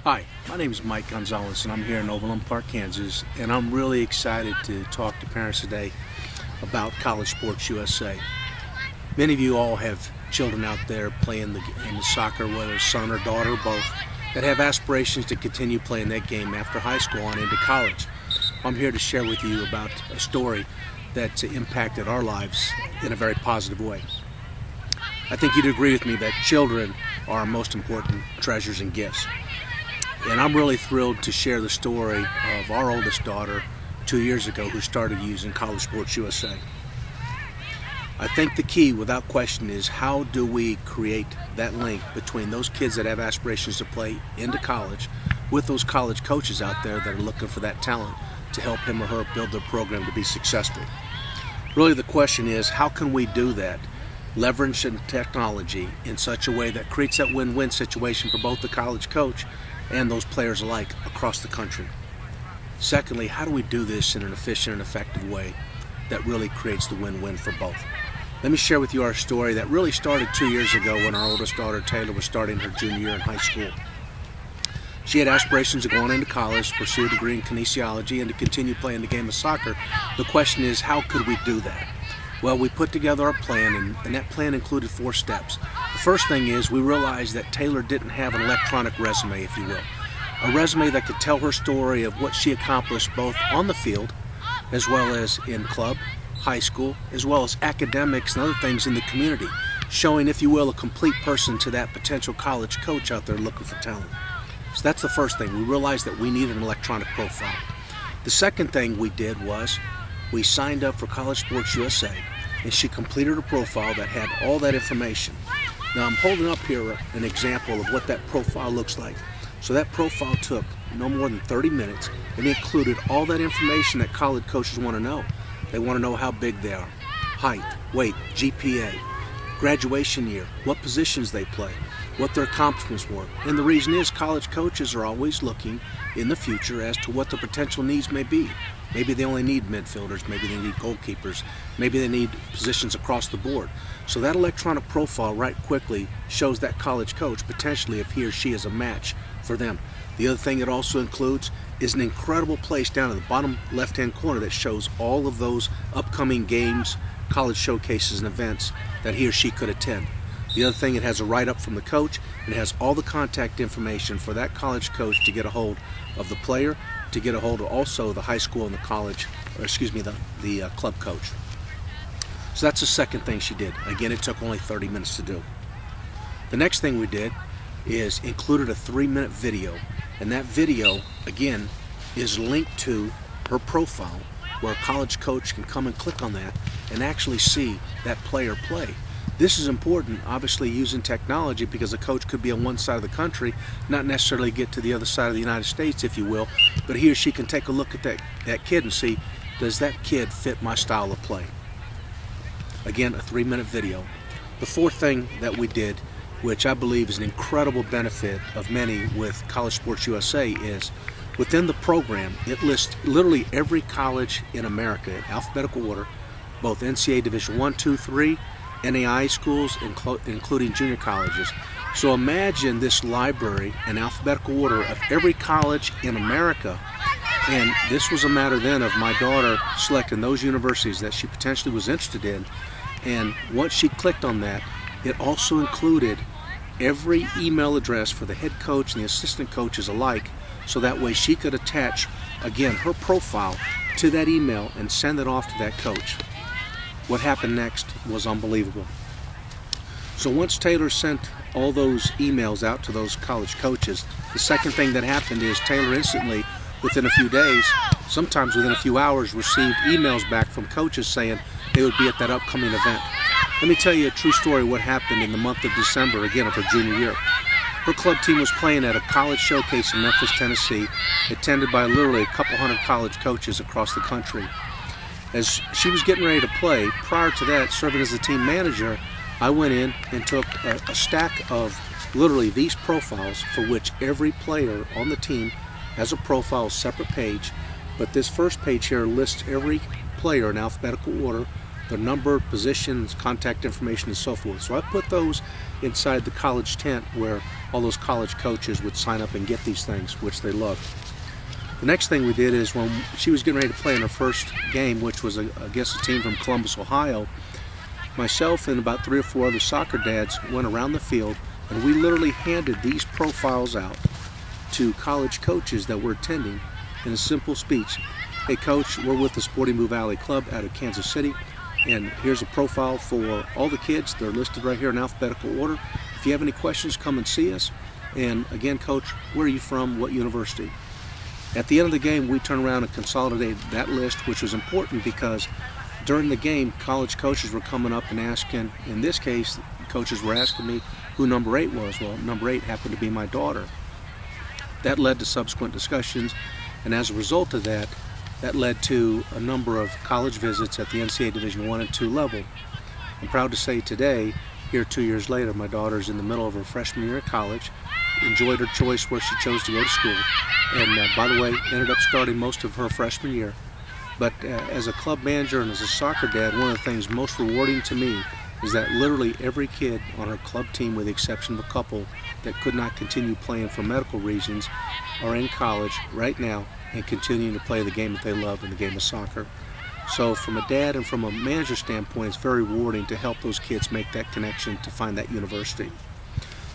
Hi, my name is Mike Gonzales and I'm here in Overland Park, Kansas, and I'm really excited to talk to parents today about College Sports USA. Many of you all have children out there playing the game of soccer, whether it's son or daughter or both, that have aspirations to continue playing that game after high school on into college. I'm here to share with you about a story that's impacted our lives in a very positive way. I think you'd agree with me that children are our most important treasures and gifts. And I'm really thrilled to share the story of our oldest daughter 2 years ago who started using College Sports USA. I think the key, without question, is how do we create that link between those kids that have aspirations to play into college with those college coaches out there that are looking for that talent to help him or her build their program to be successful. Really the question is, how can we do that? Leverage technology in such a way that creates that win-win situation for both the college coach and those players alike across the country. Secondly, how do we do this in an efficient and effective way that really creates the win-win for both? Let me share with you our story that really started 2 years ago when our oldest daughter, Taylor, was starting her junior year in high school. She had aspirations of going into college, pursue a degree in kinesiology, and to continue playing the game of soccer. The question is, how could we do that? Well, we put together our plan, and that plan included 4 steps. The first thing is we realized that Taylor didn't have an electronic resume, if you will. A resume that could tell her story of what she accomplished both on the field as well as in club, high school, as well as academics and other things in the community, showing, if you will, a complete person to that potential college coach out there looking for talent. So that's the first thing. We realized that we needed an electronic profile. The second thing we did was we signed up for College Sports USA, and she completed a profile that had all that information. Now I'm holding up here an example of what that profile looks like. So that profile took no more than 30 minutes, and it included all that information that college coaches want to know. They want to know how big they are, height, weight, GPA, graduation year, what positions they play, what their accomplishments were. And the reason is college coaches are always looking in the future as to what the potential needs may be. Maybe they only need midfielders, maybe they need goalkeepers, maybe they need positions across the board. So that electronic profile right quickly shows that college coach potentially if he or she is a match for them. The other thing it also includes is an incredible place down in the bottom left-hand corner that shows all of those upcoming games, college showcases, and events that he or she could attend. The other thing, it has a write-up from the coach, and it has all the contact information for that college coach to get a hold of the player, to get a hold of also the high school and the college, or excuse me, the club coach. So that's the second thing she did. Again, it took only 30 minutes to do. The next thing we did is included a 3-minute video, and that video, again, is linked to her profile where a college coach can come and click on that and actually see that player play. This is important, obviously, using technology, because a coach could be on one side of the country, not necessarily get to the other side of the United States, if you will, but he or she can take a look at that kid and see, does that kid fit my style of play? Again, a 3-minute video. The fourth thing that we did, which I believe is an incredible benefit of many with College Sports USA, is within the program, it lists literally every college in America in alphabetical order, both NCAA Division I, II, III, NAI schools, including junior colleges. So imagine this library in alphabetical order of every college in America. And this was a matter then of my daughter selecting those universities that she potentially was interested in. And once she clicked on that, it also included every email address for the head coach and the assistant coaches alike, so that way she could attach, again, her profile to that email and send it off to that coach. What happened next was unbelievable. So once Taylor sent all those emails out to those college coaches, the second thing that happened is Taylor instantly, within a few days, sometimes within a few hours, received emails back from coaches saying they would be at that upcoming event. Let me tell you a true story of what happened in the month of December, again, of her junior year. Her club team was playing at a college showcase in Memphis, Tennessee, attended by literally a couple hundred college coaches across the country. As she was getting ready to play, prior to that, serving as the team manager, I went in and took a stack of literally these profiles, for which every player on the team has a profile, separate page, but this first page here lists every player in alphabetical order their number, positions, contact information, and so forth. So I put those inside the college tent where all those college coaches would sign up and get these things, which they loved. The next thing we did is when she was getting ready to play in her first game, which was, a team from Columbus, Ohio, myself and about 3 or 4 other soccer dads went around the field, and we literally handed these profiles out to college coaches that were attending in a simple speech. Hey coach, we're with the Sporting Move Valley Club out of Kansas City, and here's a profile for all the kids. They're listed right here in alphabetical order. If you have any questions, come and see us. And again, coach, where are you from? What university? At the end of the game, we turned around and consolidated that list, which was important because during the game, college coaches were coming up and asking, in this case, coaches were asking me who number 8 was. Well, number 8 happened to be my daughter. That led to subsequent discussions, and as a result of that, that led to a number of college visits at the NCAA Division I and II level. I'm proud to say today, here 2 years later, my daughter's in the middle of her freshman year of college, enjoyed her choice where she chose to go to school, and by the way, ended up starting most of her freshman year. But as a club manager and as a soccer dad, one of the things most rewarding to me is that literally every kid on our club team, with the exception of a couple that could not continue playing for medical reasons, are in college right now and continuing to play the game that they love in the game of soccer. So from a dad and from a manager standpoint, it's very rewarding to help those kids make that connection to find that university.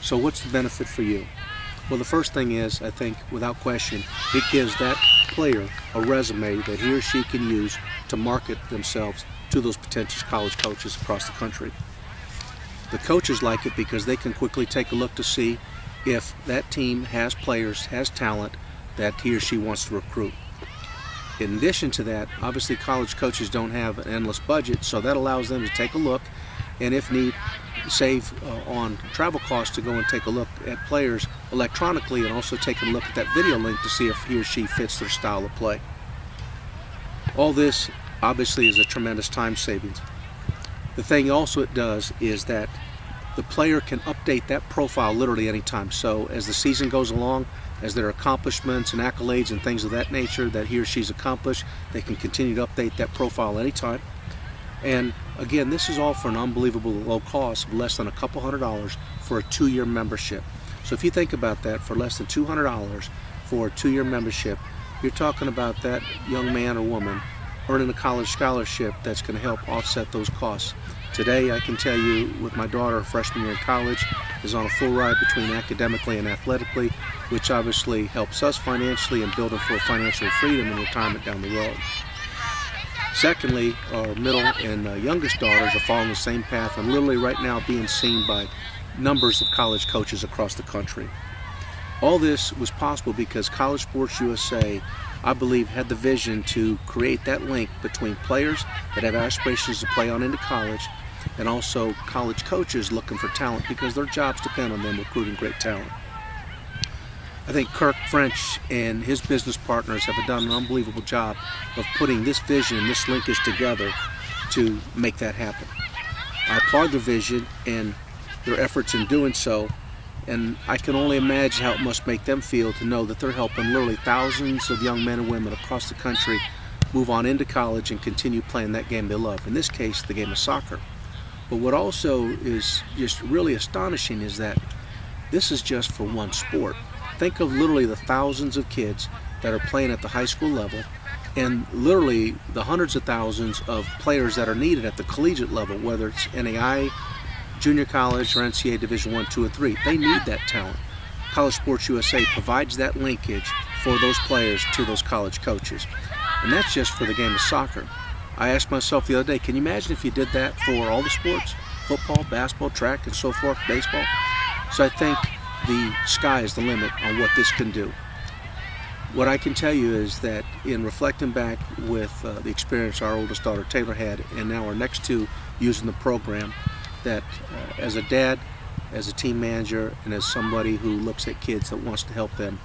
So what's the benefit for you? Well, the first thing is, I think, without question, it gives that player a resume that he or she can use to market themselves to those potential college coaches across the country. The coaches like it because they can quickly take a look to see if that team has players, has talent that he or she wants to recruit. In addition to that, obviously college coaches don't have an endless budget, so that allows them to take a look and, if need, save on travel costs to go and take a look at players electronically, and also take a look at that video link to see if he or she fits their style of play. All this obviously is a tremendous time savings. The thing also it does is that the player can update that profile literally anytime. So as the season goes along, as their accomplishments and accolades and things of that nature that he or she's accomplished, they can continue to update that profile anytime. And again, this is all for an unbelievable low cost of less than a couple $100 for a 2-year membership. So if you think about that, for less than $200 for a 2-year membership, you're talking about that young man or woman earning a college scholarship that's going to help offset those costs. Today, I can tell you, with my daughter, freshman year in college, is on a full ride between academically and athletically, which obviously helps us financially and building for financial freedom and retirement down the road. Secondly, our middle and youngest daughters are following the same path and literally right now being seen by numbers of college coaches across the country. All this was possible because College Sports USA, I believe, had the vision to create that link between players that have aspirations to play on into college and also college coaches looking for talent, because their jobs depend on them recruiting great talent. I think Kirk French and his business partners have done an unbelievable job of putting this vision and this linkage together to make that happen. I applaud their vision and their efforts in doing so, and I can only imagine how it must make them feel to know that they're helping literally thousands of young men and women across the country move on into college and continue playing that game they love, in this case, the game of soccer. But what also is just really astonishing is that this is just for one sport. Think of literally the thousands of kids that are playing at the high school level, and literally the hundreds of thousands of players that are needed at the collegiate level, whether it's NAI, junior college, or NCAA Division I, II, and III. They need that talent. College Sports USA provides that linkage for those players to those college coaches. And that's just for the game of soccer. I asked myself the other day, can you imagine if you did that for all the sports? Football, basketball, track, and so forth, baseball. So I think the sky is the limit on what this can do. What I can tell you is that in reflecting back with the experience our oldest daughter Taylor had, and now our next two using the program, that as a dad, as a team manager, and as somebody who looks at kids that wants to help them,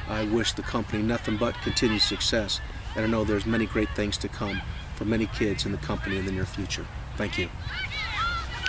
I wish the company nothing but continued success. And I know there's many great things to come for many kids in the company in the near future. Thank you.